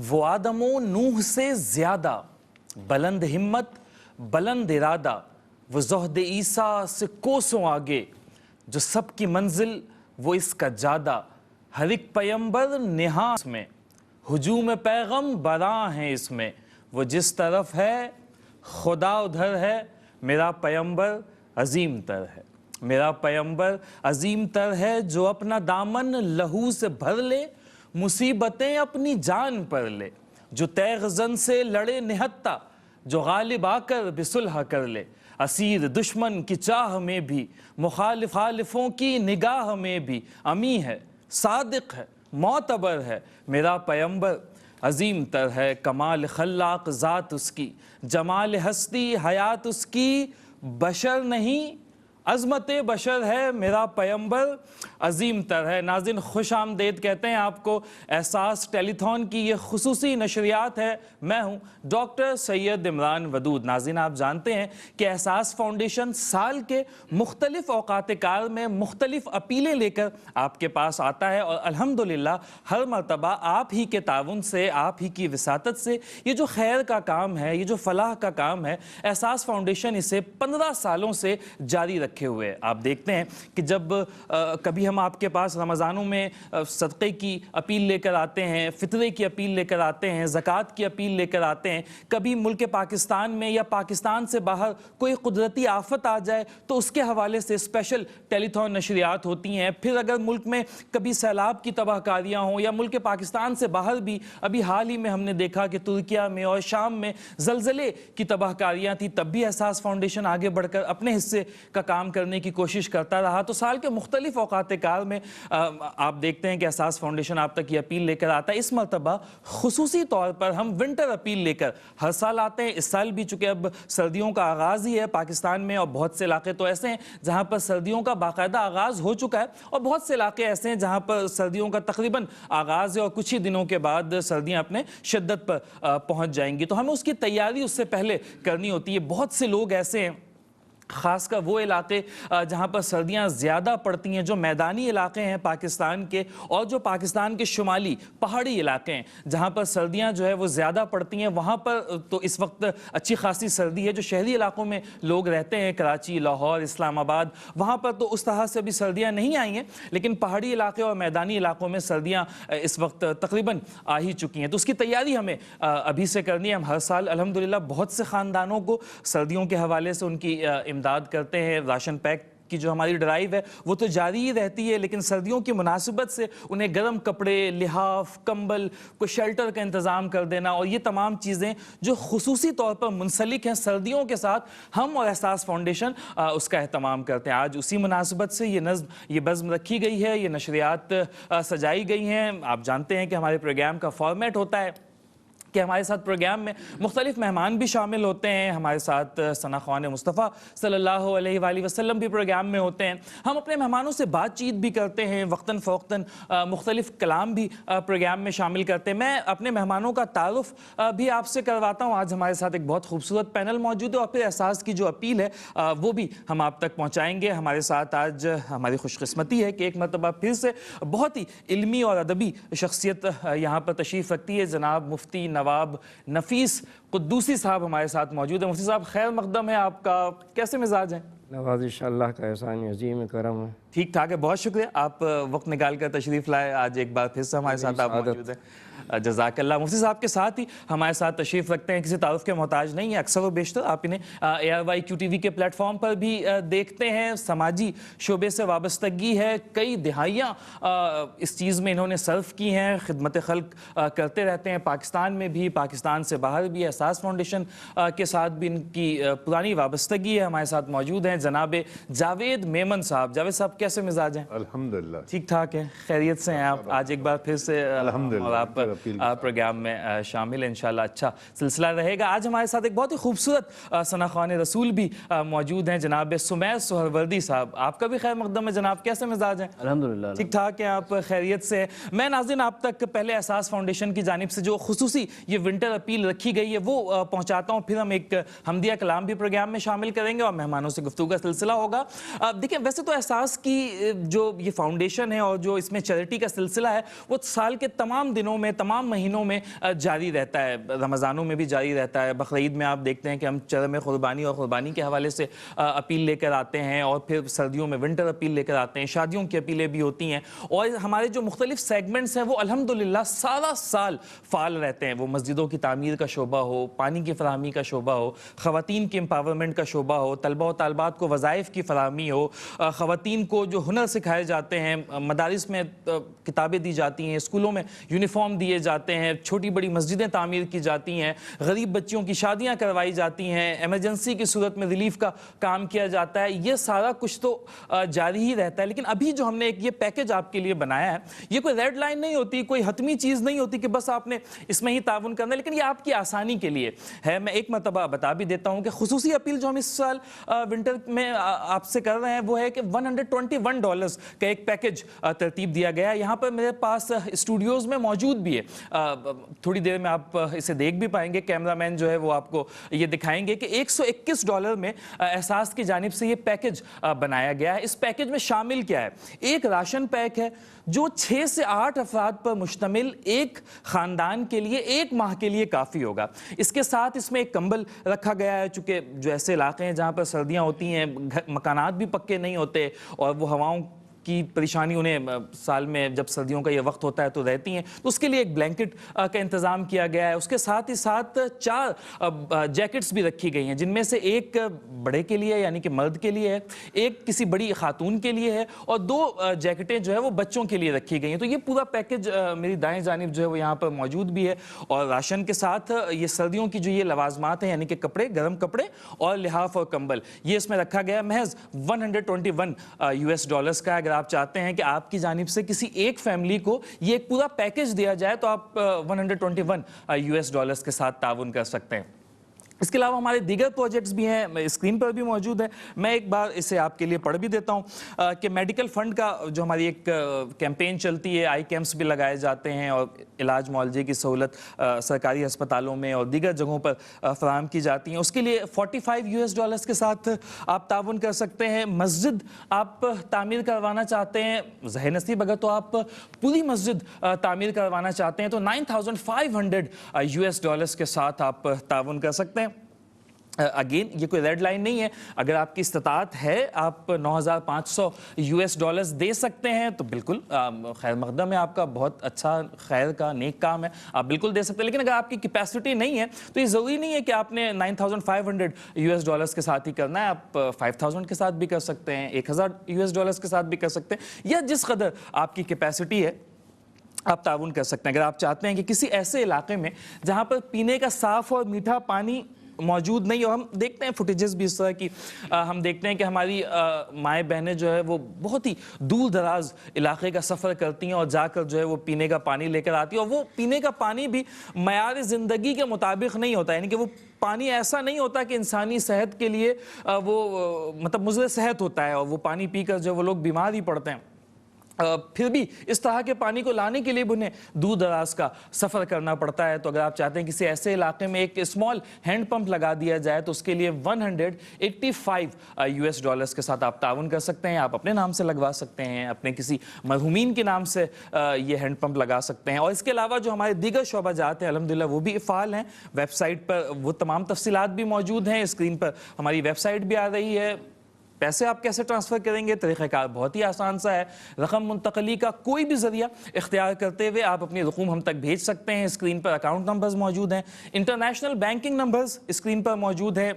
وہ آدم و نوح سے زیادہ بلند ہمت بلند ارادہ، وہ زہد عیسیٰ سے کوسوں آگے، جو سب کی منزل وہ اس کا جادہ، ہر ایک پیمبر نہاں اس میں، ہجوم پیغم براں ہیں اس میں، وہ جس طرف ہے خدا ادھر ہے، میرا پیمبر عظیم تر ہے، میرا پیمبر عظیم تر ہے، جو اپنا دامن لہو سے بھر لے، مصیبتیں اپنی جان پر لے، جو تیغ زن سے لڑے نہتا، جو غالب آ کر بھی صلح کر لے، اسیر دشمن کی چاہ میں بھی، مخالفوں کی نگاہ میں بھی، امی ہے، صادق ہے، معتبر ہے، میرا پیمبر عظیم تر ہے، کمال خلاق ذات اس کی، جمال ہستی حیات اس کی، بشر نہیں عظمت بشر ہے، میرا پیمبر عظیم تر ہے۔ ناظرین خوش آمدید کہتے ہیں آپ کو، احساس ٹیلی تھون کی یہ خصوصی نشریات ہے، میں ہوں ڈاکٹر سید عمران ودود۔ ناظرین آپ جانتے ہیں کہ احساس فاؤنڈیشن سال کے مختلف اوقات کار میں مختلف اپیلیں لے کر آپ کے پاس آتا ہے، اور الحمدللہ ہر مرتبہ آپ ہی کے تعاون سے، آپ ہی کی وساطت سے یہ جو خیر کا کام ہے، یہ جو فلاح کا کام ہے، احساس فاؤنڈیشن اسے 15 سالوں سے جاری رکھے ہوئے۔ آپ دیکھتے ہیں کہ جب کبھی ہم آپ کے پاس رمضانوں میں صدقے کی اپیل لے کر آتے ہیں، فطرے کی اپیل لے کر آتے ہیں، زکوٰۃ کی اپیل لے کر آتے ہیں، کبھی ملک پاکستان میں یا پاکستان سے باہر کوئی قدرتی آفت آ جائے تو اس کے حوالے سے اسپیشل ٹیلی تھون نشریات ہوتی ہیں۔ پھر اگر ملک میں کبھی سیلاب کی تباہ کاریاں ہوں یا ملک پاکستان سے باہر بھی، ابھی حال ہی میں ہم نے دیکھا کہ ترکیہ میں اور شام میں زلزلے کی تباہ کاریاں تھیں، تب بھی احساس فاؤنڈیشن آگے بڑھ کر اپنے حصے کا کام کرنے کی کوشش کرتا رہا۔ تو سال کے مختلف اوقات کار میں آپ دیکھتے ہیں کہ احساس فاؤنڈیشن آپ تک یہ اپیل لے کر آتا ہے۔ اس مرتبہ خصوصی طور پر ہم ونٹر اپیل لے کر ہر سال آتے ہیں۔ اس سال بھی چونکہ اب سردیوں کا آغاز ہی ہے پاکستان میں، اور بہت سے علاقے تو ایسے ہیں جہاں پر سردیوں کا باقاعدہ آغاز ہو چکا ہے، اور بہت سے علاقے ایسے ہیں جہاں پر سردیوں کا تقریباً آغاز ہے اور کچھ ہی دنوں کے بعد سردیاں اپنے شدت پر پہنچ جائیں گی۔ تو ہمیں اس کی تیاری اس سے پہلے کرنی ہوتی ہے۔ بہت سے لوگ ایسے ہیں، خاص کر وہ علاقے جہاں پر سردیاں زیادہ پڑتی ہیں، جو میدانی علاقے ہیں پاکستان کے، اور جو پاکستان کے شمالی پہاڑی علاقے ہیں جہاں پر سردیاں جو ہے وہ زیادہ پڑتی ہیں، وہاں پر تو اس وقت اچھی خاصی سردی ہے۔ جو شہری علاقوں میں لوگ رہتے ہیں، کراچی، لاہور، اسلام آباد، وہاں پر تو اس طرح سے ابھی سردیاں نہیں آئی ہیں، لیکن پہاڑی علاقے اور میدانی علاقوں میں سردیاں اس وقت تقریباً آ ہی چکی ہیں۔ تو اس کی تیاری ہمیں ابھی سے کرنی ہے۔ ہم ہر سال الحمدللہ بہت سے خاندانوں کو سردیوں کے حوالے سے ان کی امداد کرتے ہیں۔ راشن پیک کی جو ہماری ڈرائیو ہے وہ تو جاری ہی رہتی ہے، لیکن سردیوں کی مناسبت سے انہیں گرم کپڑے، لحاف، کمبل، کوئی شیلٹر کا انتظام کر دینا، اور یہ تمام چیزیں جو خصوصی طور پر منسلک ہیں سردیوں کے ساتھ، ہم اور احساس فاؤنڈیشن اس کا اہتمام کرتے ہیں۔ آج اسی مناسبت سے یہ بزم رکھی گئی ہے، یہ نشریات سجائی گئی ہیں۔ آپ جانتے ہیں کہ ہمارے پروگرام کا فارمیٹ ہوتا ہے کہ ہمارے ساتھ پروگرام میں مختلف مہمان بھی شامل ہوتے ہیں۔ ہمارے ساتھ ثنا خوان مصطفیٰ صلی اللہ علیہ وآلہ وسلم بھی پروگرام میں ہوتے ہیں۔ ہم اپنے مہمانوں سے بات چیت بھی کرتے ہیں، وقتاً فوقتاً مختلف کلام بھی پروگرام میں شامل کرتے ہیں۔ میں اپنے مہمانوں کا تعارف بھی آپ سے کرواتا ہوں۔ آج ہمارے ساتھ ایک بہت خوبصورت پینل موجود ہے، اور پھر احساس کی جو اپیل ہے وہ بھی ہم آپ تک پہنچائیں گے۔ ہمارے ساتھ آج ہماری خوش قسمتی ہے کہ ایک مرتبہ پھر سے بہت ہی علمی اور ادبی شخصیت یہاں پر تشریف رکھتی ہے۔ جناب مفتی نواب نفیس قدوسی صاحب ہمارے ساتھ موجود ہیں۔ مفتی صاحب خیر مقدم ہے، آپ کا کیسے مزاج ہے؟ نوازش اللہ کا احسان عظیم کرم ہے۔ ٹھیک ٹھاک ہے، بہت شکریہ آپ وقت نکال کر تشریف لائے۔ آج ایک بار پھر سے ہمارے ساتھ آپ موجود ہیں، جزاک اللہ۔ مفتی صاحب کے ساتھ ہی ہمارے ساتھ تشریف رکھتے ہیں، کسی تعارف کے محتاج نہیں ہیں، اکثر و بیشتر آپ انہیں ARYQ-TV کے پلیٹ فارم پر بھی دیکھتے ہیں۔ سماجی شعبے سے وابستگی ہے، کئی دہائیاں اس چیز میں انہوں نے صرف کی ہیں، خدمت خلق کرتے رہتے ہیں، پاکستان میں بھی، پاکستان سے باہر بھی۔ احساس فاؤنڈیشن کے ساتھ بھی ان کی پرانی وابستگی ہے۔ ہمارے ساتھ موجود ہیں جناب جاوید میمن صاحب۔ جاوید صاحب کیسے مزاج ہیں؟ الحمدللہ ٹھیک ٹھاک ہے، خیریت سے ہیں آپ؟ آج ایک بار پھر سے اور آپ پروگرام میں شامل ہیں، انشاءاللہ اچھا سلسلہ رہے گا۔ آج ہمارے ساتھ ایک بہت ہی خوبصورت ثنا خوان رسول بھی موجود ہیں، جناب سمیر سہروردی صاحب۔ آپ کا بھی خیر مقدم ہے جناب، کیسے مزاج ہیں؟ الحمدللہ ٹھیک ٹھاک ہیں آپ؟ خیریت سے؟ میں ناظرین آپ تک پہلے احساس فاؤنڈیشن کی جانب سے جو خصوصی یہ ونٹر اپیل رکھی گئی ہے وہ پہنچاتا ہوں، پھر ہم ایک حمدیہ کلام بھی پروگرام میں شامل کریں گے اور مہمانوں سے گفتگو کا سلسلہ ہوگا۔ دیکھیں ویسے تو احساس کی جو یہ فاؤنڈیشن ہے اور جو اس میں چیریٹی کا سلسلہ ہے وہ سال کے تمام دنوں میں تمام مہینوں میں جاری رہتا ہے، رمضانوں میں بھی جاری رہتا ہے، بقرعید میں آپ دیکھتے ہیں کہ ہم چرم قربانی اور قربانی کے حوالے سے اپیل لے کر آتے ہیں، اور پھر سردیوں میں ونٹر اپیل لے کر آتے ہیں، شادیوں کی اپیلیں بھی ہوتی ہیں، اور ہمارے جو مختلف سیگمنٹس ہیں وہ الحمدللہ سارا سال فعال رہتے ہیں، وہ مسجدوں کی تعمیر کا شعبہ ہو، پانی کی فراہمی کا شعبہ ہو، خواتین کے امپاورمنٹ کا شعبہ ہو، طلبہ و طالبات کو وظائف کی فراہمی ہو، خواتین کو جو ہنر سکھائے جاتے ہیں، مدارس میں کتابیں دی جاتی ہیں، اسکولوں میں یونیفارم دیے جاتے ہیں، چھوٹی بڑی مسجدیں تعمیر کی جاتی ہیں، غریب بچیوں کی شادیاں کروائی جاتی ہیں، ایمرجنسی کی صورت میں ریلیف کا کام کیا جاتا ہے، یہ سارا کچھ تو جاری ہی رہتا ہے۔ لیکن ابھی جو ہم نے ایک یہ پیکج آپ کے لیے بنایا ہے، یہ کوئی ریڈ لائن نہیں ہوتی، کوئی حتمی چیز نہیں ہوتی کہ بس آپ نے اس میں ہی تعاون کرنا ہے، لیکن یہ آپ کی آسانی کے لیے ہے۔ میں ایک مرتبہ بتا بھی دیتا ہوں کہ خصوصی اپیل جو ہم اس سال ونٹر میں آپ سے کر رہے ہیں وہ ہے کہ $121 کا ایک پیکج ترتیب دیا گیا ہے۔ یہاں پر میرے پاس اسٹوڈیوز میں موجود بھی ہے، تھوڑی دیر میں آپ اسے دیکھ بھی پائیں گے، کیمرہ مین جو ہے وہ آپ کو یہ دکھائیں گے کہ $121 میں احساس کی جانب سے یہ پیکج بنایا گیا ہے۔ اس پیکج میں شامل کیا ہے؟ ایک راشن پیک ہے جو 6 سے 8 افراد پر مشتمل ایک خاندان کے لیے 1 ماہ کے لیے کافی ہوگا۔ اس کے ساتھ اس میں ایک کمبل رکھا گیا ہے، چونکہ جو ایسے علاقے ہیں جہاں پر سردیاں ہوتی ہیں، مکانات بھی پکے نہیں ہوتے اور وہ ہواؤں کی پریشانی انہیں سال میں جب سردیوں کا یہ وقت ہوتا ہے تو رہتی ہیں، تو اس کے لیے ایک بلینکٹ کا انتظام کیا گیا ہے۔ اس کے ساتھ ہی ساتھ 4 جیکٹس بھی رکھی گئی ہیں، جن میں سے ایک بڑے کے لیے یعنی کہ مرد کے لیے ہے، ایک کسی بڑی خاتون کے لیے ہے، اور 2 جیکٹیں جو ہے وہ بچوں کے لیے رکھی گئی ہیں۔ تو یہ پورا پیکج میری دائیں جانب جو ہے وہ یہاں پر موجود بھی ہے، اور راشن کے ساتھ یہ سردیوں کی جو یہ لوازمات ہیں یعنی کہ کپڑے، گرم کپڑے اور لحاف اور کمبل، یہ اس میں رکھا گیا محض $121 کا۔ اگر آپ چاہتے ہیں کہ آپ کی جانب سے کسی ایک فیملی کو یہ ایک پورا پیکج دیا جائے تو آپ $121 کے ساتھ تعاون کر سکتے ہیں۔ اس کے علاوہ ہمارے دیگر پروجیکٹس بھی ہیں، اسکرین پر بھی موجود ہیں، میں ایک بار اسے آپ کے لیے پڑھ بھی دیتا ہوں کہ میڈیکل فنڈ کا جو ہماری ایک کیمپین چلتی ہے، آئی کیمپس بھی لگائے جاتے ہیں اور علاج معالجے کی سہولت سرکاری ہسپتالوں میں اور دیگر جگہوں پر فراہم کی جاتی ہیں، اس کے لیے $45 کے ساتھ آپ تعاون کر سکتے ہیں۔ مسجد آپ تعمیر کروانا چاہتے ہیں، ظاہر نصیب اگر تو آپ پوری مسجد تعمیر کروانا چاہتے ہیں تو $9,500 کے ساتھ آپ تعاون کر سکتے ہیں۔ اگین یہ کوئی ریڈ لائن نہیں ہے، اگر آپ کی استطاعت ہے آپ $9,500 دے سکتے ہیں تو بالکل خیر مقدم ہے، آپ کا بہت اچھا خیر کا نیک کام ہے، آپ بالکل دے سکتے ہیں۔ لیکن اگر آپ کی کیپیسٹی نہیں ہے تو یہ ضروری نہیں ہے کہ آپ نے $9,500 کے ساتھ ہی کرنا ہے، آپ 5,000 کے ساتھ بھی کر سکتے ہیں، $1,000 کے ساتھ بھی کر سکتے ہیں، یا جس قدر آپ کی کیپیسٹی ہے آپ تعاون کر سکتے ہیں۔ اگر آپ چاہتے ہیں کہ کسی ایسے علاقے میں جہاں پر پینے کا صاف اور میٹھا پانی موجود نہیں، اور ہم دیکھتے ہیں فوٹیجز بھی اس طرح کی، ہم دیکھتے ہیں کہ ہماری مائیں بہنیں جو ہے وہ بہت ہی دور دراز علاقے کا سفر کرتی ہیں اور جا کر جو ہے وہ پینے کا پانی لے کر آتی ہیں، اور وہ پینے کا پانی بھی معیار زندگی کے مطابق نہیں ہوتا، یعنی کہ وہ پانی ایسا نہیں ہوتا کہ انسانی صحت کے لیے وہ مطلب مضر صحت ہوتا ہے، اور وہ پانی پی کر جو وہ لوگ بیمار ہی پڑتے ہیں۔ پھر بھی اس طرح کے پانی کو لانے کے لیے بھی انہیں دور دراز کا سفر کرنا پڑتا ہے۔ تو اگر آپ چاہتے ہیں کسی ایسے علاقے میں ایک اسمال ہینڈ پمپ لگا دیا جائے تو اس کے لیے $185 کے ساتھ آپ تعاون کر سکتے ہیں، آپ اپنے نام سے لگوا سکتے ہیں، اپنے کسی مرحومین کے نام سے یہ ہینڈ پمپ لگا سکتے ہیں۔ اور اس کے علاوہ جو ہمارے دیگر شعبہ جات ہیں الحمدللہ وہ بھی فعال ہیں، ویب سائٹ پر وہ تمام تفصیلات بھی موجود ہیں، اسکرین پر ہماری ویب سائٹ بھی آ رہی ہے۔ پیسے آپ کیسے ٹرانسفر کریں گے؟ طریقہ کار بہت ہی آسان سا ہے، رقم منتقلی کا کوئی بھی ذریعہ اختیار کرتے ہوئے آپ اپنی رقوم ہم تک بھیج سکتے ہیں۔ اسکرین پر اکاؤنٹ نمبرز موجود ہیں، انٹرنیشنل بینکنگ نمبرز اسکرین پر موجود ہیں۔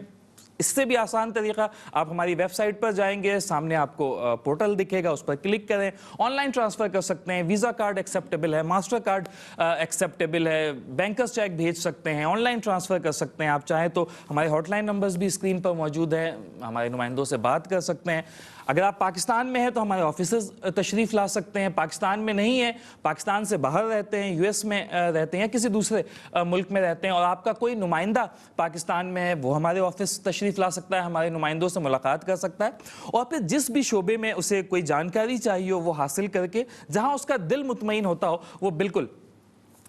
اس سے بھی آسان طریقہ، آپ ہماری ویب سائٹ پر جائیں گے، سامنے آپ کو پورٹل دکھے گا، اس پر کلک کریں، آن لائن ٹرانسفر کر سکتے ہیں، ویزا کارڈ ایکسیپٹیبل ہے، ماسٹر کارڈ ایکسیپٹیبل ہے، بینکرز چیک بھیج سکتے ہیں، آن لائن ٹرانسفر کر سکتے ہیں۔ آپ چاہیں تو ہمارے ہاٹ لائن نمبرز بھی اسکرین پر موجود ہیں، ہمارے نمائندوں سے بات کر سکتے ہیں۔ اگر آپ پاکستان میں ہیں تو ہمارے آفیسز تشریف لا سکتے ہیں، پاکستان میں نہیں ہیں، پاکستان سے باہر رہتے ہیں، US میں رہتے ہیں یا کسی دوسرے ملک میں رہتے ہیں اور آپ کا کوئی نمائندہ پاکستان میں ہے، وہ ہمارے آفس تشریف لا سکتا ہے، ہمارے نمائندوں سے ملاقات کر سکتا ہے، اور پھر جس بھی شعبے میں اسے کوئی جانکاری چاہیے ہو وہ حاصل کر کے جہاں اس کا دل مطمئن ہوتا ہو وہ بالکل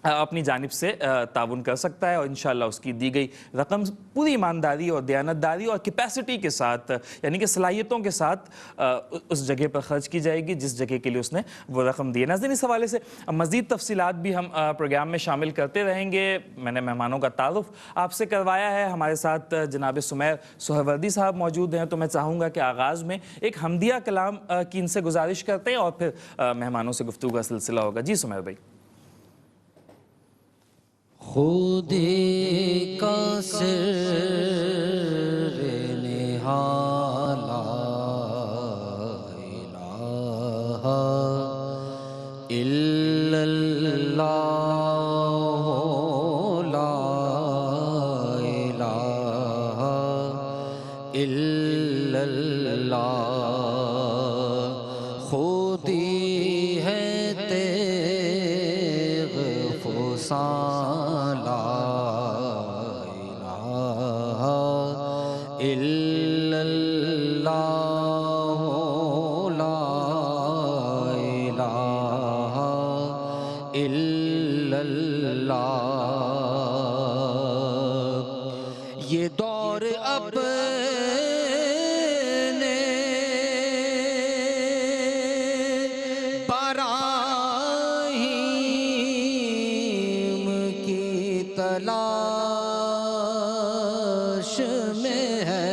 اپنی جانب سے تعاون کر سکتا ہے اور انشاءاللہ اس کی دی گئی رقم پوری ایمانداری اور دیانتداری اور کیپیسٹی کے ساتھ یعنی کہ صلاحیتوں کے ساتھ اس جگہ پر خرچ کی جائے گی جس جگہ کے لیے اس نے وہ رقم دی ہے۔ ناظرین، اس حوالے سے مزید تفصیلات بھی ہم پروگرام میں شامل کرتے رہیں گے۔ میں نے مہمانوں کا تعارف آپ سے کروایا ہے۔ ہمارے ساتھ جناب سمیر سہروردی صاحب موجود ہیں، تو میں چاہوں گا کہ آغاز میں ایک حمدیہ کلام کی ان سے گزارش کرتے ہیں اور پھر مہمانوں سے گفتگو کا سلسلہ ہوگا۔ جی سمیر بھائی۔ خودی کا سر نہا لا الہ الا اللہ لا الہ الا اللہ خودی ہے تیغ فسان لا الہ الا اللہ لا الہ الا اللہ یہ دور اپنے براہیم کی تلاش میں ہے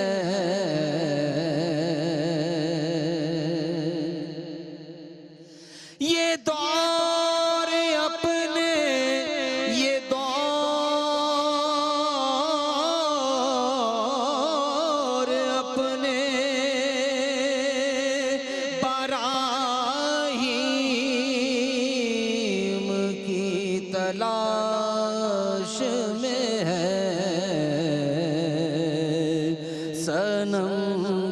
یہ دور اپنے یہ دور اپنے براہیم کی تلاش میں ہے صنم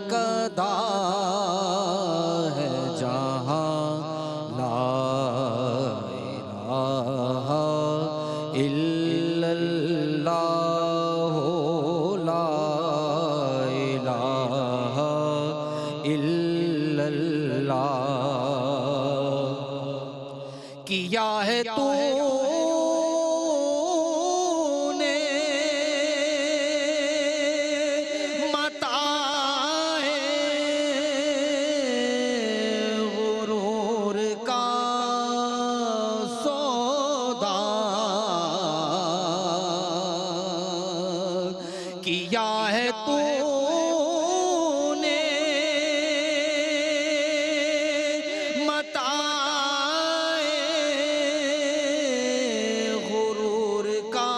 کدا ہے جہاں لا الہ الا اللہ لا الہ الا اللہ کیا ہے تو نے متاع غرور کا سودا کیا ہے تو نے متاع غرور کا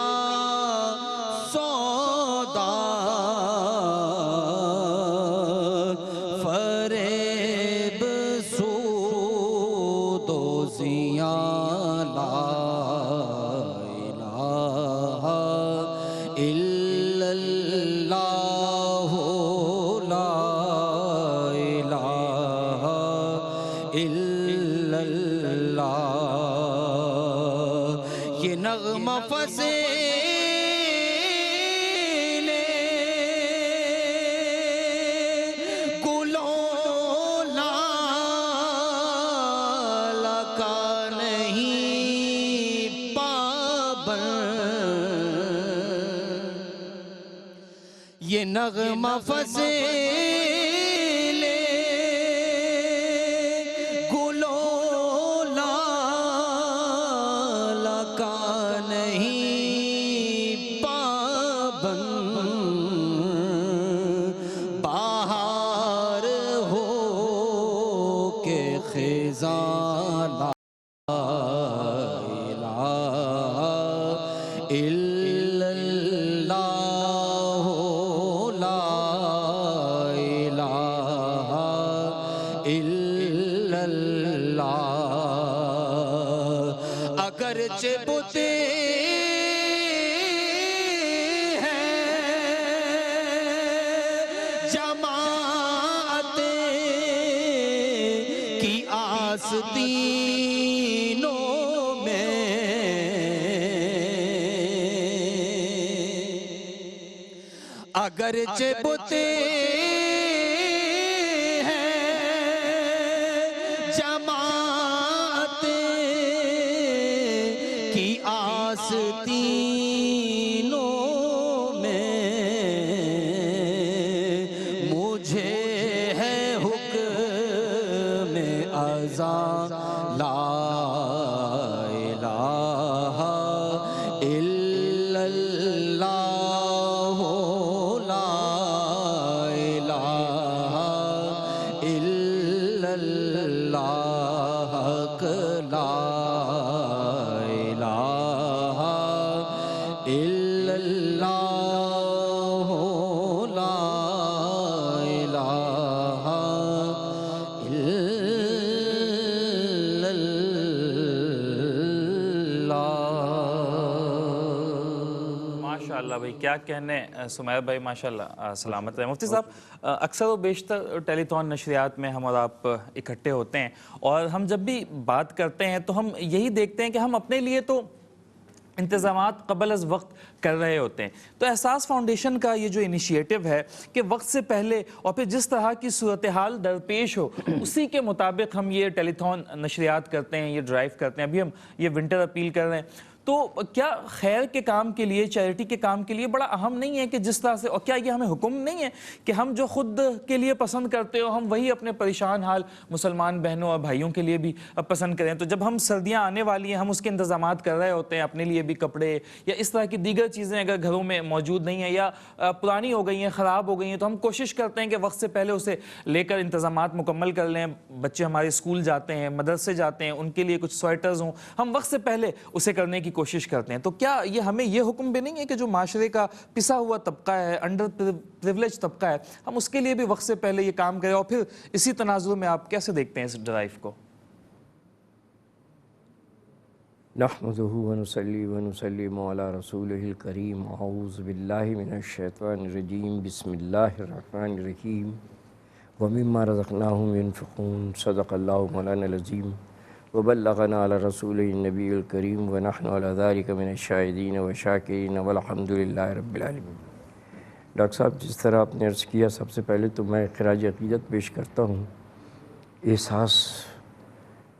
سودا فریب سود و زیاں لا الہ الا اللہ لا الہ الا اللہ یہ نغمہ فضیلے گلوں لال کا نہیں پابند یہ نغمہ فضیلے گلوں لال کا نہیں پابند بہار ہو کے خزاں لا الہ الا اللہ لا الہ الا اللہ اگرچہ بت ہیں جماعت کی آستینوں میں اگرچہ بت ہیں جماعت کی آستینوں میں مجھے ہے حکم اذان لا الہ الا اللہ لا الہ الا اللہ لا الہ الا اللہ لا الہ الا اللہ۔ ماشاءاللہ بھائی کیا کہنے سمیر بھائی، ماشاءاللہ سلامت رہے۔ مفتی صاحب، اکثر و بیشتر ٹیلی تھون نشریات میں ہم اور آپ اکٹھے ہوتے ہیں، اور ہم جب بھی بات کرتے ہیں تو ہم یہی دیکھتے ہیں کہ ہم اپنے لیے تو انتظامات قبل از وقت کر رہے ہوتے ہیں۔ تو احساس فاؤنڈیشن کا یہ جو انیشیٹو ہے کہ وقت سے پہلے اور پھر جس طرح کی صورتحال درپیش ہو اسی کے مطابق ہم یہ ٹیلی تھون نشریات کرتے ہیں، یہ ڈرائیو کرتے ہیں۔ ابھی ہم یہ ونٹر اپیل کر رہے ہیں، تو کیا خیر کے کام کے لیے، چیریٹی کے کام کے لیے بڑا اہم نہیں ہے کہ جس طرح سے، اور کیا یہ ہمیں حکم نہیں ہے کہ ہم جو خود کے لیے پسند کرتے ہو ہم وہی اپنے پریشان حال مسلمان بہنوں اور بھائیوں کے لیے بھی پسند کریں؟ تو جب ہم سردیاں آنے والی ہیں، ہم اس کے انتظامات کر رہے ہوتے ہیں، اپنے لیے بھی کپڑے یا اس طرح کی دیگر چیزیں اگر گھروں میں موجود نہیں ہیں یا پرانی ہو گئی ہیں، خراب ہو گئی ہیں، تو ہم کوشش کرتے ہیں کہ وقت سے پہلے اسے لے کر انتظامات مکمل کر لیں۔ بچے ہمارے اسکول جاتے ہیں، مدرسے جاتے ہیں، ان کے لیے کچھ سویٹرز ہوں، ہم وقت سے پہلے اسے کرنے کی کوشش کرتے ہیں۔ تو کیا یہ ہمیں یہ حکم بھی نہیں ہے کہ جو معاشرے کا پسا ہوا طبقہ ہے، انڈر پریولیج طبقہ ہے، ہم اس کے لیے بھی وقت سے پہلے یہ کام کریں؟ اور پھر اسی تناظر میں آپ کیسے دیکھتے ہیں اس ڈرائیو کو؟ نحمدہ ونصلی ونسلم علی رسولہ الکریم، اعوذ باللہ من الشیطان الرجیم، بسم اللہ الرحمن الرحیم، ومما رزقناہم ينفقون، صدق اللہ مولانا العظیم، وبلغنا علی رسولہ النبی الکریم، ونحن علی ذلک من الشاہدین والشاکرین، والحمد للہ رب العالمین۔ ڈاکٹر صاحب، جس طرح آپ نے عرض کیا، سب سے پہلے تو میں خراج عقیدت پیش کرتا ہوں احساس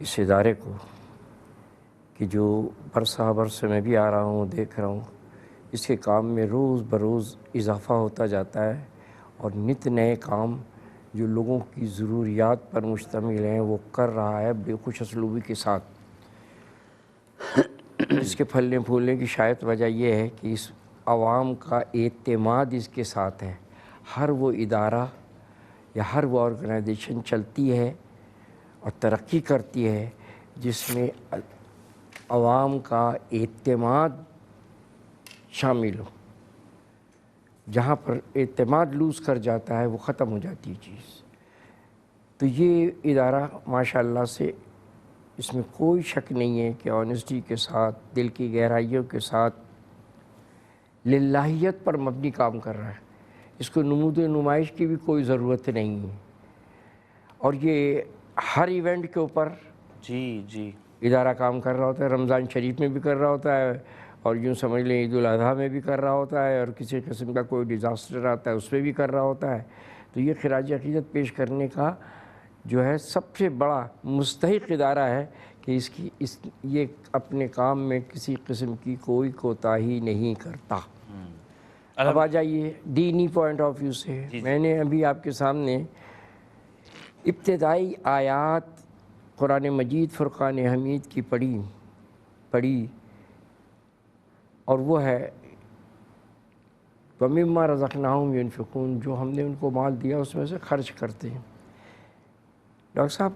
اس ادارے کو کہ جو برسہ برس میں بھی آ رہا ہوں، دیکھ رہا ہوں، اس کے کام میں روز بروز اضافہ ہوتا جاتا ہے، اور نت نئے کام جو لوگوں کی ضروریات پر مشتمل ہیں وہ کر رہا ہے بے خوش اسلوبی کے ساتھ۔ اس کے پھلنے پھولنے کی شاید وجہ یہ ہے کہ اس عوام کا اعتماد اس کے ساتھ ہے۔ ہر وہ ادارہ یا ہر وہ آرگنائزیشن چلتی ہے اور ترقی کرتی ہے جس میں عوام کا اعتماد شامل ہو۔ جہاں پر اعتماد لوز کر جاتا ہے وہ ختم ہو جاتی ہے چیز۔ تو یہ ادارہ ماشاءاللہ سے اس میں کوئی شک نہیں ہے کہ آنیسٹی کے ساتھ، دل کی گہرائیوں کے ساتھ، للہیت پر مبنی کام کر رہا ہے۔ اس کو نمود و نمائش کی بھی کوئی ضرورت نہیں ہے، اور یہ ہر ایونٹ کے اوپر جی ادارہ کام کر رہا ہوتا ہے۔ رمضان شریف میں بھی کر رہا ہوتا ہے، اور یوں سمجھ لیں عید الاضحیٰ میں بھی کر رہا ہوتا ہے، اور کسی قسم کا کوئی ڈیزاسٹر آتا ہے اس میں بھی کر رہا ہوتا ہے۔ تو یہ خراج عقیدت پیش کرنے کا جو ہے سب سے بڑا مستحق ادارہ ہے کہ یہ اپنے کام میں کسی قسم کی کوئی کوتاہی نہیں کرتا۔ اب آ جائیے دینی پوائنٹ آف ویو سے، میں نے ابھی آپ کے سامنے ابتدائی آیات قرآن مجید فرقان حمید کی پڑھی، اور وہ ہے وَمِمَّا رَزَقْنَاهُمْ يُنْفِقُونَ، جو ہم نے ان کو مال دیا اس میں سے خرچ کرتے ہیں۔ ڈاکٹر صاحب،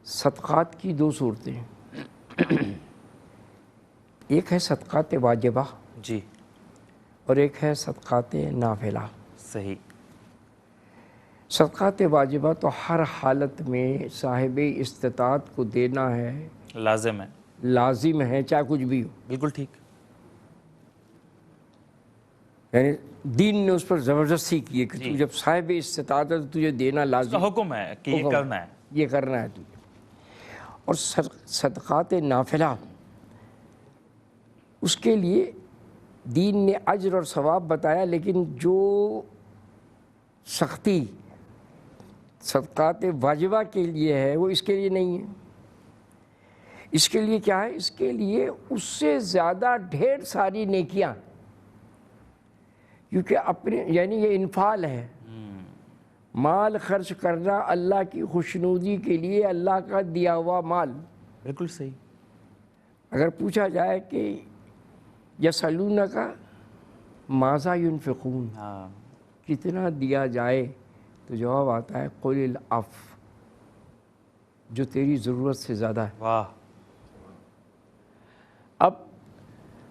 صدقات کی دو صورتیں ہیں، ایک ہے صدقات واجبہ جی، اور ایک ہے صدقات نافلہ۔ صحیح۔ صدقات واجبہ تو ہر حالت میں صاحب استطاعت کو دینا ہے، لازم ہے، چاہے کچھ بھی ہو۔ بالکل ٹھیک۔ یعنی دین نے اس پر زبردستی کی ہے کہ تو جب صاحب استطاعت ہے تو تجھے دینا لازم، حکم ہے کہ یہ کرنا ہے، یہ کرنا ہے تجھے۔ اور صدقات نافلہ، اس کے لیے دین نے اجر اور ثواب بتایا، لیکن جو سختی صدقات واجبہ کے لیے ہے وہ اس کے لیے نہیں ہے۔ اس کے لیے کیا ہے؟ اس کے لیے اس سے زیادہ ڈھیر ساری نیکیاں، کیونکہ اپنے یعنی یہ انفال ہے، مال خرچ کرنا اللہ کی خوشنودی کے لیے، اللہ کا دیا ہوا مال۔ بالکل صحیح۔ اگر پوچھا جائے کہ یسألونک ماذا ینفقون، ہاں کتنا دیا جائے، تو جواب آتا ہے قل العفو، جو تیری ضرورت سے زیادہ ہے۔ واہ۔ اب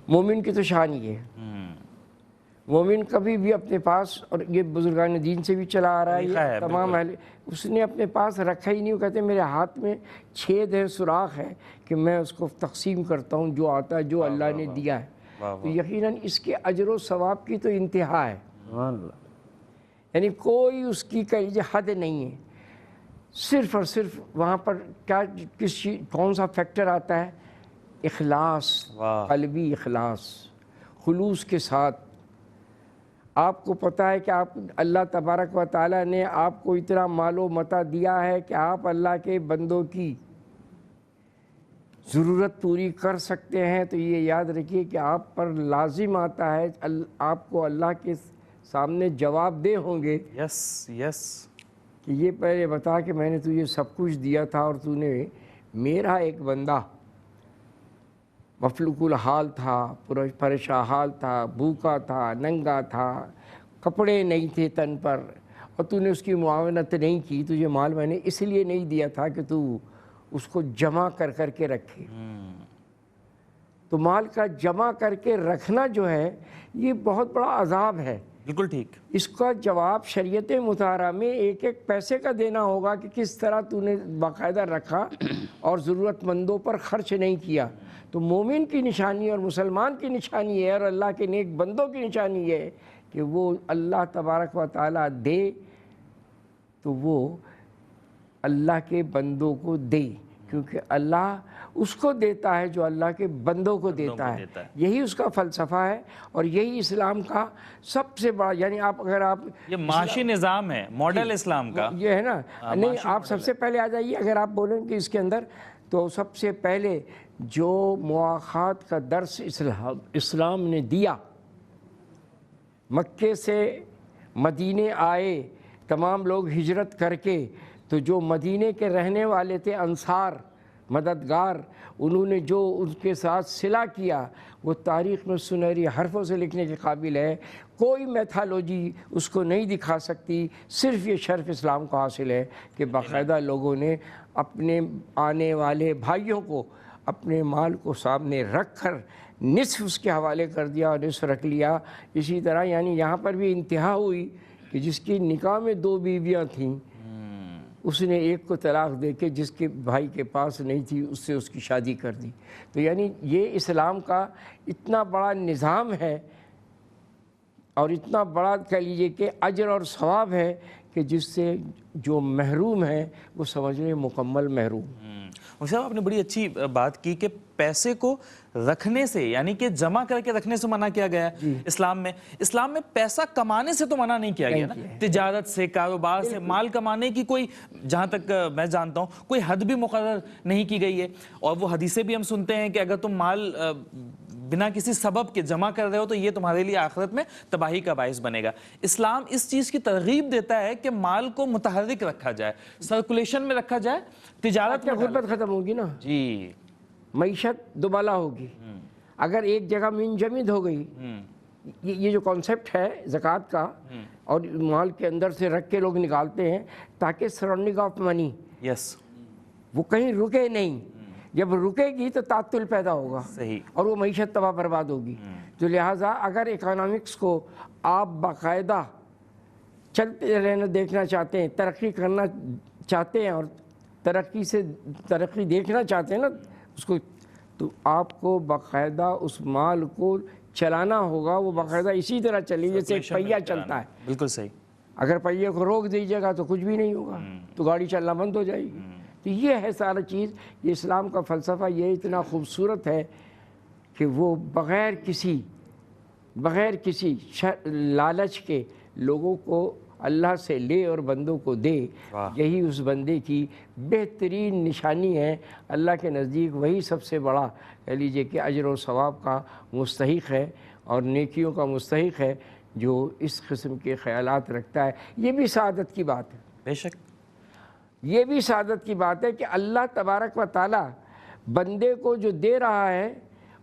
مومن کی تو شان یہ ہے، مومن کبھی بھی اپنے پاس، اور یہ بزرگان دین سے بھی چلا آ رہا طریقہ ہے، ہے، تمام اہل، اس نے اپنے پاس رکھا ہی نہیں۔ وہ کہتے ہیں میرے ہاتھ میں چھید ہے، سوراخ ہے، کہ میں اس کو تقسیم کرتا ہوں جو آتا ہے، جو اللہ نے دیا ہے۔ تو یقیناً اس کے اجر و ثواب کی تو انتہا ہے، یعنی کوئی اس کی کہیں حد نہیں ہے۔ صرف اور صرف وہاں پر کیا کون سا فیکٹر آتا ہے؟ اخلاص، قلبی اخلاص، خلوص کے ساتھ۔ آپ کو پتہ ہے کہ آپ اللہ تبارک و تعالیٰ نے آپ کو اتنا مال و متاع دیا ہے کہ آپ اللہ کے بندوں کی ضرورت پوری کر سکتے ہیں، تو یہ یاد رکھیے کہ آپ پر لازم آتا ہے، آپ کو اللہ کے سامنے جواب دہ ہوں گے یس یس، کہ یہ پہلے بتا کہ میں نے تجھے سب کچھ دیا تھا، اور تو نے میرا ایک بندہ مفلوق الحال تھا، پریشان حال تھا، بھوکا تھا، ننگا تھا، کپڑے نہیں تھے تن پر، اور تو نے اس کی معاونت نہیں کی۔ تجھے مال میں نے اس لیے نہیں دیا تھا کہ تو اس کو جمع کر کے رکھے۔ تو مال کا جمع کر کے رکھنا جو ہے یہ بہت بڑا عذاب ہے۔ بالکل ٹھیک۔ اس کا جواب شریعت مطہرہ میں ایک ایک پیسے کا دینا ہوگا کہ کس طرح تو نے باقاعدہ رکھا اور ضرورت مندوں پر خرچ نہیں کیا۔ تو مومن کی نشانی اور مسلمان کی نشانی ہے، اور اللہ کے نیک بندوں کی نشانی یہ ہے کہ وہ اللہ تبارک و تعالیٰ دے تو وہ اللہ کے بندوں کو دے، کیونکہ اللہ اس کو دیتا ہے جو اللہ کے بندوں کو دیتا ہے۔ یہی اس کا فلسفہ ہے، اور یہی اسلام کا سب سے بڑا، یعنی آپ اگر آپ یہ معاشی نظام ہے ماڈل اسلام کا، یہ ہے نا، نہیں آپ سب سے پہلے آ جائیے، اگر آپ بولیں کہ اس کے اندر تو سب سے پہلے جو مواخات کا درس اسلام نے دیا، مکے سے مدینے آئے تمام لوگ ہجرت کر کے، تو جو مدینے کے رہنے والے تھے انصار مددگار، انہوں نے جو ان کے ساتھ صلح کیا وہ تاریخ میں سنہری حرفوں سے لکھنے کے قابل ہے۔ کوئی میتھالوجی اس کو نہیں دکھا سکتی، صرف یہ شرف اسلام کو حاصل ہے کہ باقاعدہ لوگوں نے اپنے آنے والے بھائیوں کو اپنے مال کو سامنے رکھ کر نصف اس کے حوالے کر دیا اور نصف رکھ لیا۔ اسی طرح یعنی یہاں پر بھی انتہا ہوئی کہ جس کی نکاح میں 2 بیویاں تھیں، اس نے ایک کو طلاق دے کے جس کے بھائی کے پاس نہیں تھی اس سے اس کی شادی کر دی۔ تو یعنی یہ اسلام کا اتنا بڑا نظام ہے، اور اتنا بڑا کہہ لیجیے کہ اجر اور ثواب ہے کہ جس سے جو محروم ہے وہ سمجھ لیں مکمل محروم۔ صاحب آپ نے بڑی اچھی بات کی کہ پیسے کو رکھنے سے، یعنی کہ جمع کر کے رکھنے سے منع کیا گیا ہے اسلام میں پیسہ کمانے سے تو منع نہیں کیا گیا نا، تجارت سے، کاروبار سے، مال کمانے کی کوئی، جہاں تک میں جانتا ہوں، کوئی حد بھی مقرر نہیں کی گئی ہے۔ اور وہ حدیثیں بھی ہم سنتے ہیں کہ اگر تم مال بنا کسی سبب کے جمع کر رہے ہو تو یہ تمہارے لیے آخرت میں تباہی کا باعث بنے گا۔ اسلام اس چیز کی ترغیب دیتا ہے کہ مال کو متحرک رکھا جائے، سرکولیشن میں رکھا جائے، تجارت میں غربت ختم ہوگی نا، جی معیشت دوبالا ہوگی۔ اگر ایک جگہ منجمد ہو گئی، یہ جو کانسیپٹ ہے زکوٰۃ کا، اور مال کے اندر سے رکھ کے لوگ نکالتے ہیں تاکہ سراؤنڈنگ آف منی یس وہ کہیں رکے نہیں، جب رکے گی تو تعطل پیدا ہوگا، صحیح، اور وہ معیشت تباہ برباد ہوگی۔ تو لہٰذا اگر اکنامکس کو آپ باقاعدہ چلتے رہنا دیکھنا چاہتے ہیں، ترقی کرنا چاہتے ہیں، اور ترقی دیکھنا چاہتے ہیں نا اس کو، تو آپ کو باقاعدہ اس مال کو چلانا ہوگا۔ وہ باقاعدہ اسی طرح چلے جیسے ایک پہیہ چلتا ہے۔ بالکل صحیح۔ اگر پہیے کو روک دیجیے گا تو کچھ بھی نہیں ہوگا، تو گاڑی چلنا بند ہو جائے گی۔ تو یہ ہے سارا چیز، یہ اسلام کا فلسفہ یہ اتنا خوبصورت ہے کہ وہ بغیر کسی لالچ کے لوگوں کو اللہ سے لے اور بندوں کو دے، یہی اس بندے کی بہترین نشانی ہے۔ اللہ کے نزدیک وہی سب سے بڑا کہہ لیجئے کہ اجر و ثواب کا مستحق ہے اور نیکیوں کا مستحق ہے جو اس قسم کے خیالات رکھتا ہے۔ یہ بھی سعادت کی بات ہے، بے شک یہ بھی سعادت کی بات ہے کہ اللہ تبارک و تعالیٰ بندے کو جو دے رہا ہے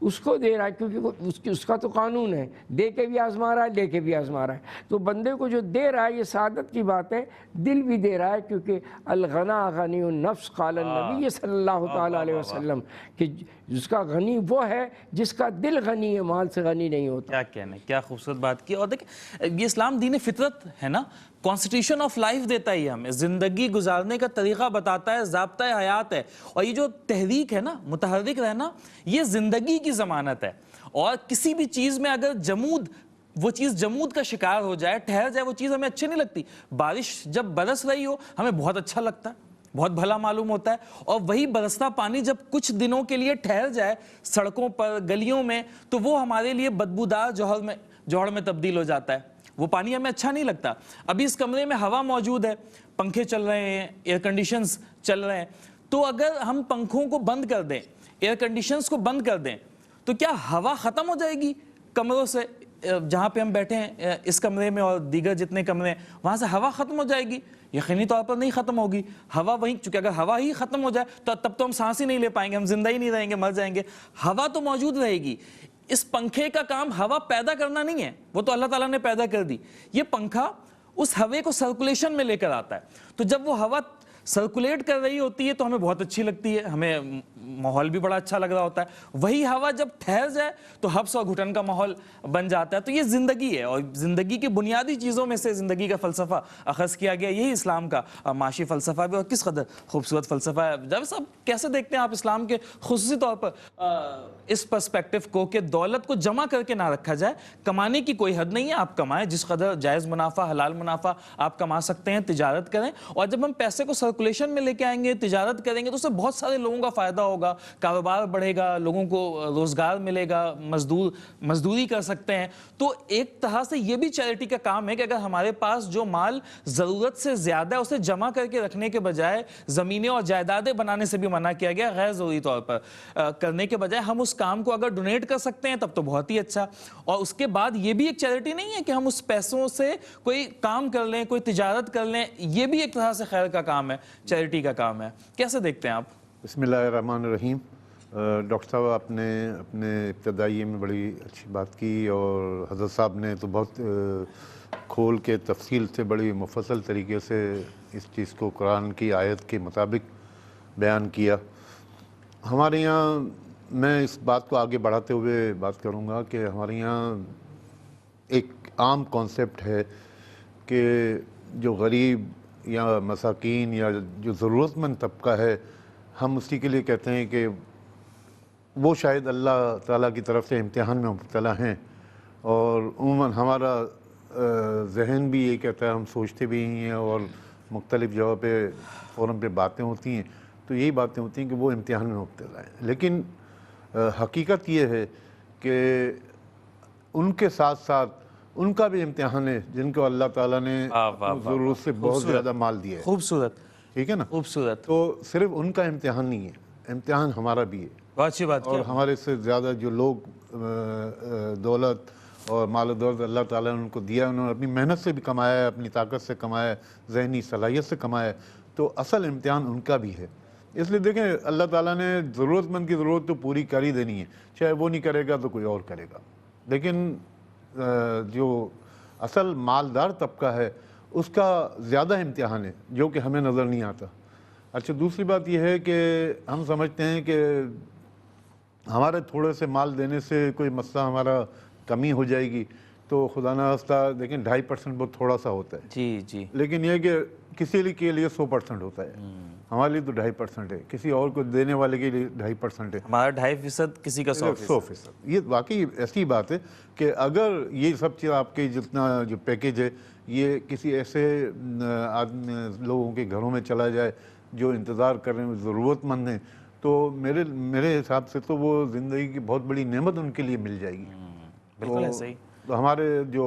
اس کو دے رہا ہے، کیونکہ اس کا تو قانون ہے، دے کے بھی آزما رہا ہے، لے کے بھی آزما رہا ہے۔ تو بندے کو جو دے رہا ہے یہ سعادت کی بات ہے، دل بھی دے رہا ہے، کیونکہ الغنا غنی النفس قال النبی صلی اللہ تعالیٰ علیہ وسلم کہ جس کا غنی وہ ہے جس کا دل غنی ہے، مال سے غنی نہیں ہوتا۔ کیا کہنے، کیا خوبصورت بات کی۔ اور دیکھیں یہ اسلام دین فطرت ہے نا، کانسٹیٹیوشن آف لائف دیتا ہے ہمیں، زندگی گزارنے کا طریقہ بتاتا ہے، ضابطہ حیات ہے۔ اور یہ جو تحریک ہے نا، متحرک رہنا، یہ زندگی کی ضمانت ہے۔ اور کسی بھی چیز میں اگر وہ چیز جمود کا شکار ہو جائے، ٹھہر جائے، وہ چیز ہمیں اچھی نہیں لگتی۔ بارش جب برس رہی ہو ہمیں بہت اچھا لگتا ہے، بہت بھلا معلوم ہوتا ہے، اور وہی برستا پانی جب کچھ دنوں کے لیے ٹھہر جائے سڑکوں پر، گلیوں میں، تو وہ ہمارے لیے بدبودار جوہر میں تبدیل ہو جاتا ہے، وہ پانی ہمیں اچھا نہیں لگتا۔ ابھی اس کمرے میں ہوا موجود ہے، پنکھے چل رہے ہیں، ایئر کنڈیشنز چل رہے ہیں، تو اگر ہم پنکھوں کو بند کر دیں، ایئر کنڈیشنز کو بند کر دیں، تو کیا ہوا ختم ہو جائے گی کمروں سے؟ جہاں پہ ہم بیٹھے ہیں اس کمرے میں اور دیگر جتنے کمرے ہیں وہاں سے ہوا ختم ہو جائے گی؟ یقینی طور پر نہیں ختم ہوگی ہوا وہیں، چونکہ اگر ہوا ہی ختم ہو جائے تو تب تو ہم سانس ہی نہیں لے پائیں گے، ہم زندہ ہی نہیں رہیں گے، مر جائیں گے۔ ہوا تو موجود رہے گی۔ اس پنکھے کا کام ہوا پیدا کرنا نہیں ہے، وہ تو اللہ تعالیٰ نے پیدا کر دی۔ یہ پنکھا اس ہوے کو سرکولیشن میں لے کر آتا ہے، تو جب وہ ہوا سرکولیٹ کر رہی ہوتی ہے تو ہمیں بہت اچھی لگتی ہے، ہمیں ماحول بھی بڑا اچھا لگ رہا ہوتا ہے۔ وہی ہوا جب ٹھہر جائے تو حبس اور گھٹن کا ماحول بن جاتا ہے۔ تو یہ زندگی ہے، اور زندگی کی بنیادی چیزوں میں سے زندگی کا فلسفہ اخذ کیا گیا، یہی اسلام کا معاشی فلسفہ بھی، اور کس قدر خوبصورت فلسفہ ہے۔ جاوید صاحب کیسے دیکھتے ہیں آپ اسلام کے خصوصی طور پر اس پرسپیکٹو کو کہ دولت کو جمع کر کے نہ رکھا جائے، کمانے کی کوئی حد نہیں ہے، آپ کمائیں جس قدر جائز منافع، حلال منافع آپ کما سکتے ہیں، تجارت کریں، اور جب ہم پیسے کو سرکولیشن میں لے کے آئیں گے، تجارت کریں گے، تو اس سے بہت سارے لوگوں کا فائدہ ہوگا، کاروبار بڑھے گا، لوگوں کو روزگار ملے گا، مزدوری کر سکتے ہیں۔ تو ایک طرح سے یہ بھی چیریٹی کا کام ہے کہ اگر ہمارے پاس جو مال ضرورت سے زیادہ ہے اسے جمع کر کے رکھنے کے بجائے زمینیں اور جائیدادیں بنانے سے بھی منع کیا گیا، غیر ضروری طور پر کرنے کے بجائے ہم اس کام کو اگر ڈونیٹ کر سکتے ہیں تب تو بہت ہی اچھا۔ اور اس کے بعد یہ بھی ایک چیریٹی نہیں ہے کہ ہم اس پیسوں سے کوئی کام کر لیں، کوئی تجارت کر لیں، یہ بھی ایک طرح سے خیر کا کام ہے، چیریٹی کا کام ہے۔ کیسے دیکھتے ہیں آپ؟ بسم اللہ الرحمن الرحیم۔ ڈاکٹر صاحب آپ نے اپنے ابتدائی میں بڑی اچھی بات کی، اور حضرت صاحب نے تو بہت کھول کے تفصیل سے بڑی مفصل طریقے سے اس چیز کو قرآن کی آیت کے مطابق بیان کیا۔ ہمارے یہاں میں اس بات کو آگے بڑھاتے ہوئے بات کروں گا کہ ہمارے یہاں ایک عام کانسیپٹ ہے کہ جو غریب یا مساکین یا جو ضرورت مند طبقہ ہے، ہم اسی کے لیے کہتے ہیں کہ وہ شاید اللہ تعالیٰ کی طرف سے امتحان میں مبتلا ہیں، اور عموماً ہمارا ذہن بھی یہ کہتا ہے، ہم سوچتے بھی ہیں، اور مختلف جگہ پہ فورم پہ باتیں ہوتی ہیں تو یہی باتیں ہوتی ہیں کہ وہ امتحان میں مبتلا ہیں۔ لیکن حقیقت یہ ہے کہ ان کے ساتھ ساتھ ان کا بھی امتحان ہے جن کو اللہ تعالیٰ نے ضرورت سے بہت زیادہ مال دیا ہے۔ خوبصورت، ٹھیک ہے نا، خوبصورت۔ تو صرف ان کا امتحان نہیں ہے، امتحان ہمارا بھی ہے۔ بہت اچھی بات اور ہمارے سے زیادہ جو لوگ دولت اور مال و دولت اللہ تعالیٰ نے ان کو دیا، انہوں نے اپنی محنت سے بھی کمایا ہے، اپنی طاقت سے کمایا ہے، ذہنی صلاحیت سے کمایا ہے، تو اصل امتحان ان کا بھی ہے۔ اس لیے دیکھیں اللہ تعالیٰ نے ضرورت مند کی ضرورت تو پوری کر ہی دینی ہے، چاہے وہ نہیں کرے گا تو کوئی اور کرے گا، لیکن جو اصل مالدار طبقہ ہے اس کا زیادہ امتحان ہے جو کہ ہمیں نظر نہیں آتا۔ اچھا، دوسری بات یہ ہے کہ ہم سمجھتے ہیں کہ ہمارے تھوڑے سے مال دینے سے کوئی مسئلہ ہمارا کمی ہو جائے گی، تو خدا نخواستہ دیکھیں 2.5% بہت تھوڑا سا ہوتا ہے، جی جی، لیکن یہ کہ کسی کے لیے 100% ہوتا ہے، ہمارے لیے تو 2.5% ہے، کسی اور کو دینے والے کے لیے 2.5% ہے، ہمارا 2.5%، کسی کا 100%۔ یہ واقعی ایسی بات ہے کہ اگر یہ سب چیز آپ کے جتنا جو پیکیج ہے یہ کسی ایسے لوگوں کے گھروں میں چلا جائے جو انتظار کر رہے ہیں، ضرورت مند ہیں، تو میرے حساب سے تو وہ زندگی کی بہت بڑی نعمت ان کے لیے مل جائے گی۔ بالکل ایسے ہی۔ تو ہمارے جو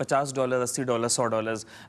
$50, $80, $100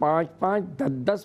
5-5, 10-10,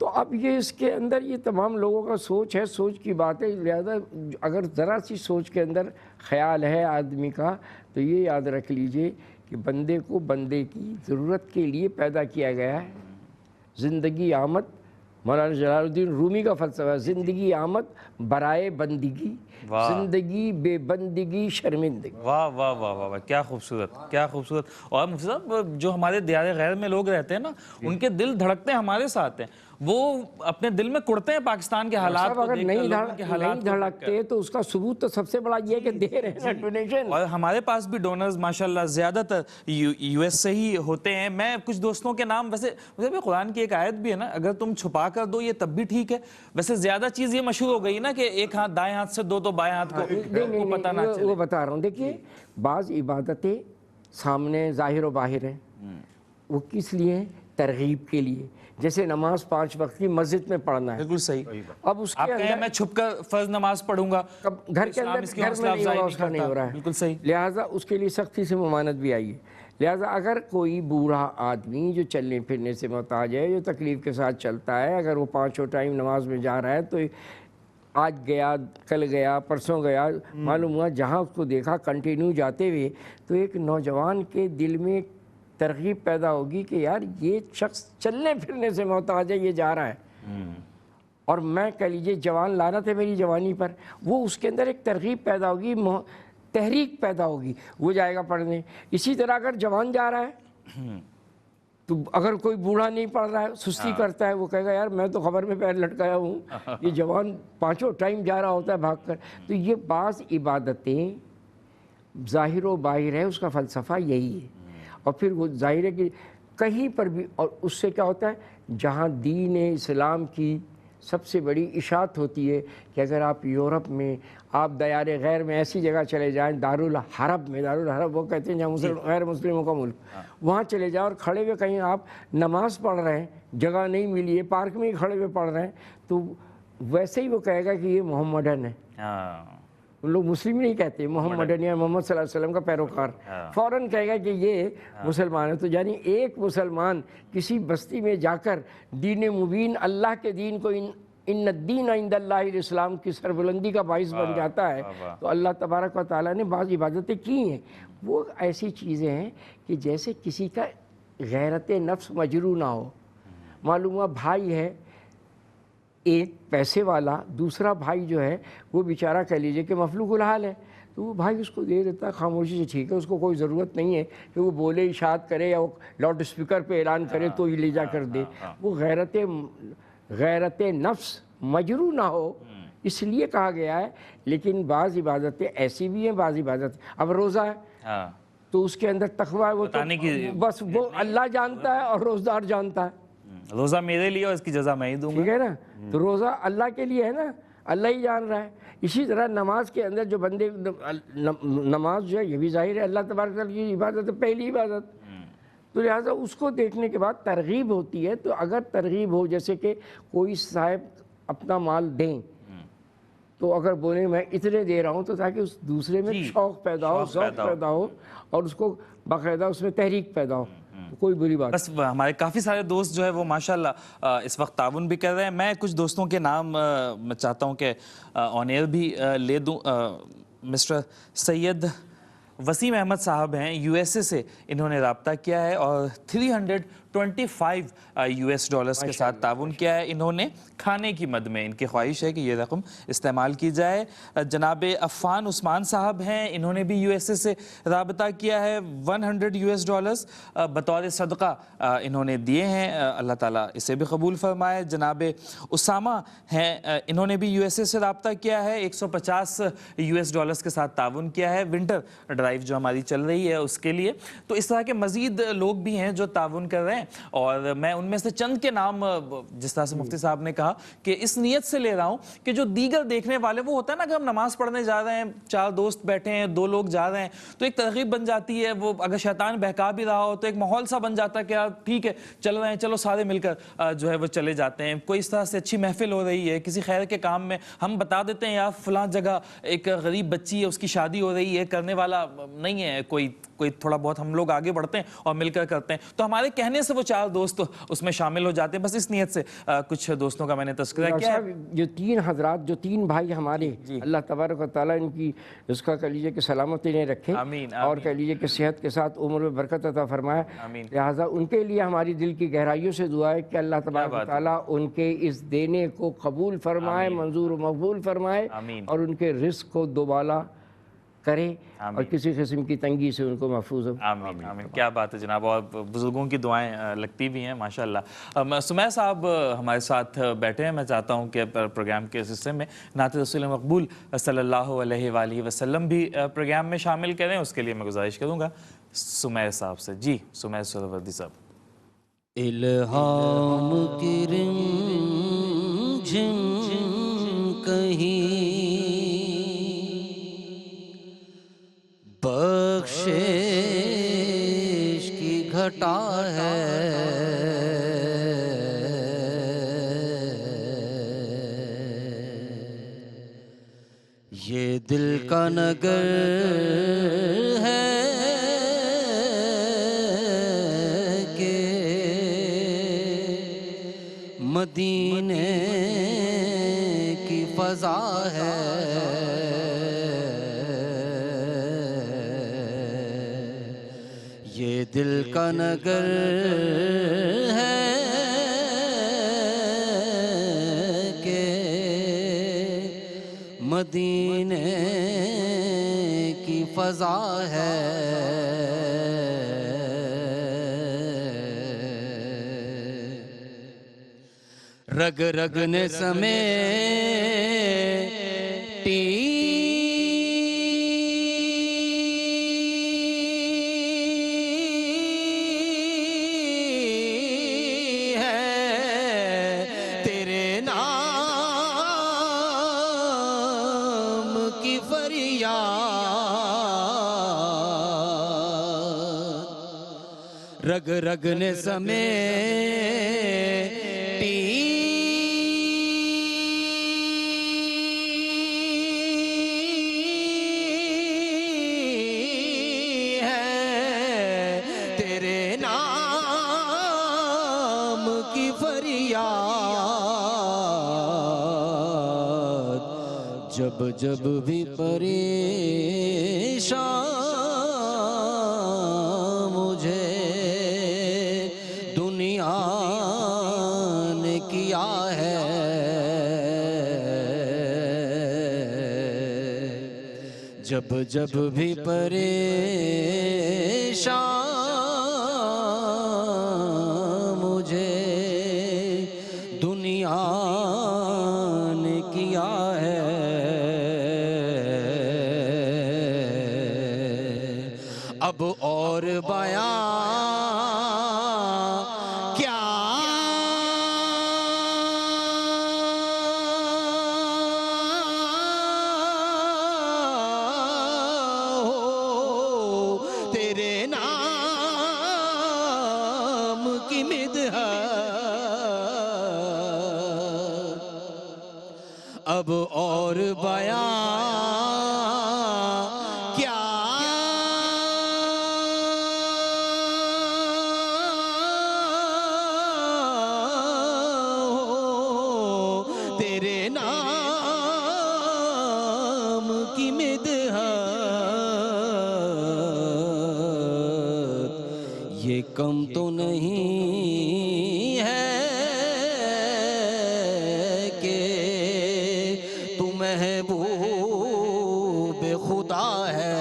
تو اب یہ اس کے اندر یہ تمام لوگوں کا سوچ ہے، سوچ کی بات ہے، لہٰذا اگر ذرا سی سوچ کے اندر خیال ہے آدمی کا تو یہ یاد رکھ لیجئے کہ بندے کو بندے کی ضرورت کے لیے پیدا کیا گیا ہے۔ زندگی آمد، مولانا جلال الدین رومی کا فلسفہ، زندگی آمد برائے بندگی، زندگی بے بندگی شرمندگی۔ واہ واہ واہ واہ واہ، کیا خوبصورت، کیا خوبصورت۔ اور مفتی صاحب جو ہمارے دیار غیر میں لوگ رہتے ہیں نا، ان کے دل دھڑکتے ہیں ہمارے ساتھ ہیں، وہ اپنے دل میں کڑتے ہیں پاکستان کے حالات کو اگر دیکھ کر، لوگوں کے حالات نہیں دھڑکتے تو اس کا ثبوت تو سب سے بڑا یہ ہے کہ دے رہے ہیں ڈونیشن۔ اور ہمارے پاس بھی ڈونرز ماشاءاللہ زیادہ تر یو ایس سے ہی ہوتے ہیں۔ میں کچھ دوستوں کے نام، ویسے قرآن کی ایک آیت بھی ہے نا، اگر تم چھپا کر دو یہ تب بھی ٹھیک ہے۔ ویسے زیادہ چیز یہ مشہور ہو گئی نا کہ ایک ہاتھ دائیں ہاتھ سے دو تو بائیں ہاتھ کو پتہ نہ چلے۔ وہ بتا رہا ہوں، دیکھیے بعض عبادتیں سامنے ظاہر و باہر ہیں، وہ کس لیے ہیں؟ ترغیب کے لیے۔ جیسے نماز 5 وقت کی مسجد میں پڑھنا ہے، بالکل صحیح۔ اب اس آپ کے کہیں میں چھپ کر فرض نماز پڑھوں گا، گھر کے اندر گھر میں نہیں ہوگا، اس کا نہیں ہو رہا ہے، بالکل صحیح۔ لہٰذا اس کے لیے سختی سے ممانعت بھی آئی ہے۔ لہٰذا اگر کوئی بوڑھا آدمی جو چلنے پھرنے سے محتاج ہے، جو تکلیف کے ساتھ چلتا ہے، اگر وہ 5 ٹائم نماز میں جا رہا ہے تو آج گیا، کل گیا، پرسوں گیا، معلوم ہوا جہاں اس کو دیکھا کنٹینیو جاتے ہوئے، تو ایک نوجوان کے دل میں ترغیب پیدا ہوگی کہ یار یہ شخص چلنے پھرنے سے محتاج ہے، یہ جا رہا ہے، اور میں کہہ لیجیے جوان لعنت ہے میری جوانی پر، وہ اس کے اندر ایک ترغیب پیدا ہوگی، تحریک پیدا ہوگی، وہ جائے گا پڑھنے۔ اسی طرح اگر جوان جا رہا ہے تو اگر کوئی بوڑھا نہیں پڑھ رہا ہے، سستی کرتا ہے، وہ کہے گا یار میں تو خبر میں پیر لٹکایا ہوں، یہ جوان 5 ٹائم جا رہا ہوتا ہے بھاگ کر۔ تو یہ بعض عبادتیں ظاہر و باہر ہے، اس کا فلسفہ یہی ہے۔ اور پھر وہ ظاہر ہے کہ کہیں پر بھی، اور اس سے کیا ہوتا ہے، جہاں دین اسلام کی سب سے بڑی اشاعت ہوتی ہے کہ اگر آپ یورپ میں، آپ دیار غیر میں ایسی جگہ چلے جائیں، دارالحرب میں، دارالحرب وہ کہتے ہیں جہاں غیر مسلموں کا ملک، وہاں چلے جائیں اور کھڑے ہوئے کہیں آپ نماز پڑھ رہے ہیں، جگہ نہیں ملی ہے، پارک میں ہی کھڑے ہوئے پڑھ رہے ہیں، تو ویسے ہی وہ کہے گا کہ یہ محمدن ہے۔ ان لوگ مسلم نہیں کہتے، محمدن یا محمد صلی اللہ علیہ وسلم کا پیروکار، فوراً کہے گا کہ یہ مسلمان ہے۔ تو یعنی ایک مسلمان کسی بستی میں جا کر دین مبین، اللہ کے دین کو، ان الدین عند اللہ الاسلام کی سربلندی کا باعث بن جاتا ہے، تو اللہ تبارک و تعالیٰ نے بعض عبادتیں کی ہیں، وہ ایسی چیزیں ہیں کہ جیسے کسی کا غیرت نفس مجروح نہ ہو۔ معلوم ہوا بھائی ہے ایک پیسے والا، دوسرا بھائی جو ہے وہ بیچارہ کہہ لیجئے کہ مفلوق الحال ہے، تو وہ بھائی اس کو دے دیتا ہے خاموشی سے، ٹھیک ہے، اس کو کوئی ضرورت نہیں ہے کہ وہ بولے، اشاعت کرے، یا وہ لاؤڈ اسپیکر پہ اعلان کرے تو ہی لے جا کر دے۔ وہ غیرت نفس مجروح نہ ہو، اس لیے کہا گیا ہے۔ لیکن بعض عبادتیں ایسی بھی ہیں، بعض عبادتیں، اب روزہ ہے تو اس کے اندر تقویٰ ہے، وہ تو بس وہ اللہ جانتا ہے اور روزدار جانتا ہے، روزہ میرے لیے اور اس کی جزا میں ہی دوں گا، ٹھیک ہے نا۔ تو روزہ اللہ کے لیے ہے نا، اللہ ہی جان رہا ہے۔ اسی طرح نماز کے اندر جو بندے، نماز جو ہے یہ بھی ظاہر ہے اللہ تبارک تعالیٰ کی عبادت ہے، پہلی عبادت، تو لہٰذا اس کو دیکھنے کے بعد ترغیب ہوتی ہے۔ تو اگر ترغیب ہو، جیسے کہ کوئی صاحب اپنا مال دیں تو اگر بولیں میں اتنے دے رہا ہوں، تو تاکہ اس دوسرے میں شوق پیدا ہو، ذوق پیدا ہو، اور اس کو باقاعدہ اس میں تحریک پیدا ہو، کوئی بری بات۔ بس ہمارے کافی سارے دوست جو ہے وہ ماشاءاللہ اس وقت تعاون بھی کر رہے ہیں۔ میں کچھ دوستوں کے نام میں چاہتا ہوں کہ آن ایئر بھی لے دوں۔ مسٹر سید وسیم احمد صاحب ہیں، یو ایس اے سے انہوں نے رابطہ کیا ہے اور $325 کے ساتھ تعاون کیا ہے انہوں نے کھانے کی مد میں۔ ان کی خواہش ہے کہ یہ رقم استعمال کی جائے۔ جناب عفان عثمان صاحب ہیں، انہوں نے بھی یو ایس اے سے رابطہ کیا ہے، $100 بطور صدقہ انہوں نے دیے ہیں، اللہ تعالیٰ اسے بھی قبول فرمائے۔ جناب اسامہ ہیں، انہوں نے بھی یو ایس اے سے رابطہ کیا ہے، $150 کے ساتھ تعاون کیا ہے ونٹر ڈرائیو جو ہماری چل رہی ہے اس کے لیے۔ تو اس طرح کے مزید لوگ بھی ہیں جو تعاون کر رہے ہیں، اور میں ان میں سے چند کے نام، جس طرح سے مفتی صاحب نے کہا کہ اس نیت سے لے رہا ہوں کہ جو دیگر دیکھنے والے، وہ ہوتا ہے نا کہ ہم نماز پڑھنے جا رہے ہیں، 4 دوست بیٹھے ہیں، 2 لوگ جا رہے ہیں، تو ایک ترغیب بن جاتی ہے، وہ اگر شیطان بہکا بھی رہا ہو تو ایک ماحول سا بن جاتا ہے کہ یار ٹھیک ہے چل رہے ہیں، چلو سارے مل کر جو ہے وہ چلے جاتے ہیں۔ کوئی اس طرح سے اچھی محفل ہو رہی ہے، کسی خیر کے کام میں ہم بتا دیتے ہیں یار فلاں جگہ ایک غریب بچی ہے، اس کی شادی ہو رہی ہے، کرنے والا نہیں ہے کوئی تھوڑا بہت، ہم لوگ آگے بڑھتے ہیں اور مل کر کرتے ہیں۔ تو ہمارے کہنے سے سے وہ 4 دوست اس میں شامل ہو جاتے ہیں. بس اس نیت سے کچھ دوستوں کا میں نے تذکرہ کیا ہے. جو 3 حضرات، جو 3 بھائی ہمارے، اللہ تبارک و تعالیٰ ان کی اس کا کہہ لیجیے کہ سلامتی نے رکھے آمین اور کہہ لیجیے کہ صحت کے ساتھ عمر میں برکت عطا فرمائے. آمین. لہٰذا ان کے لیے ہماری دل کی گہرائیوں سے دعا ہے کہ اللہ تبارک و تعالیٰ ان کے اس دینے کو قبول فرمائے، منظور و مقبول فرمائے آمین. اور ان کے رزق کو دوبالا کرے اور کسی قسم کی تنگی سے ان کو محفوظ ہو. آمین آمین. کیا بات ہے جناب. اور بزرگوں کی دعائیں لگتی بھی ہیں ماشاءاللہ. سمیع صاحب ہمارے ساتھ بیٹھے ہیں. میں چاہتا ہوں کہ پروگرام کے اس حصے میں نعت رسول مقبول صلی اللہ علیہ وآلہ وسلم بھی پروگرام میں شامل کریں. اس کے لیے میں گزارش کروں گا سمیع صاحب سے. جی سمیع سہروردی صاحب. الہام کی رمجھم کہیں بخشش کی گھٹا ہے، یہ دل کا نگر ہے کہ مدینے کی فضا ہے، یہ دل کا نگر ہے کہ مدینے کی فضا ہے، رگ رگ نے سمیٹی رگ رگ نے سمیٹی ہے تیرے نام کی فریاد، جب جب بھی پریشان جب جب بھی پریشان مجھے دنیا نے کیا ہے، اب اور بیان اب اور بیان کیا ہو تیرے نام کی مدحت، یہ کم تو نہیں ہے محبوب خدا ہے،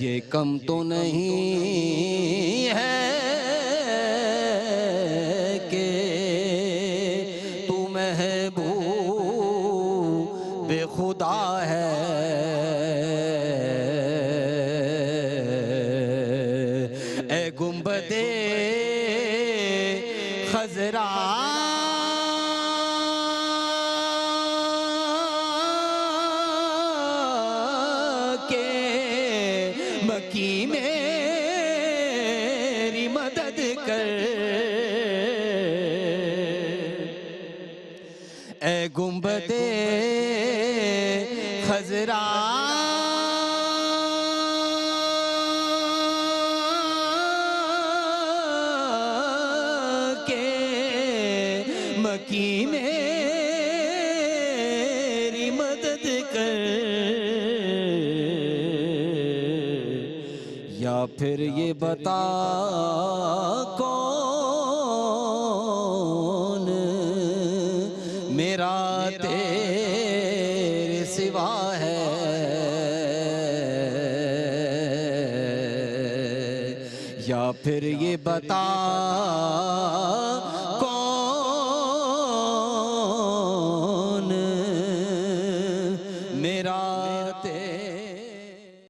یہ کم تو نہیں ہے کہ تو محبوب خدا ہے، اے گنبد خضرا مکی میری مدد کر، اے گنبد خضرا مکی میری مدد کر، یا پھر یہ بتا کون میرا تیرے سوا ہے، یا پھر یہ بتا کون میرا تیرے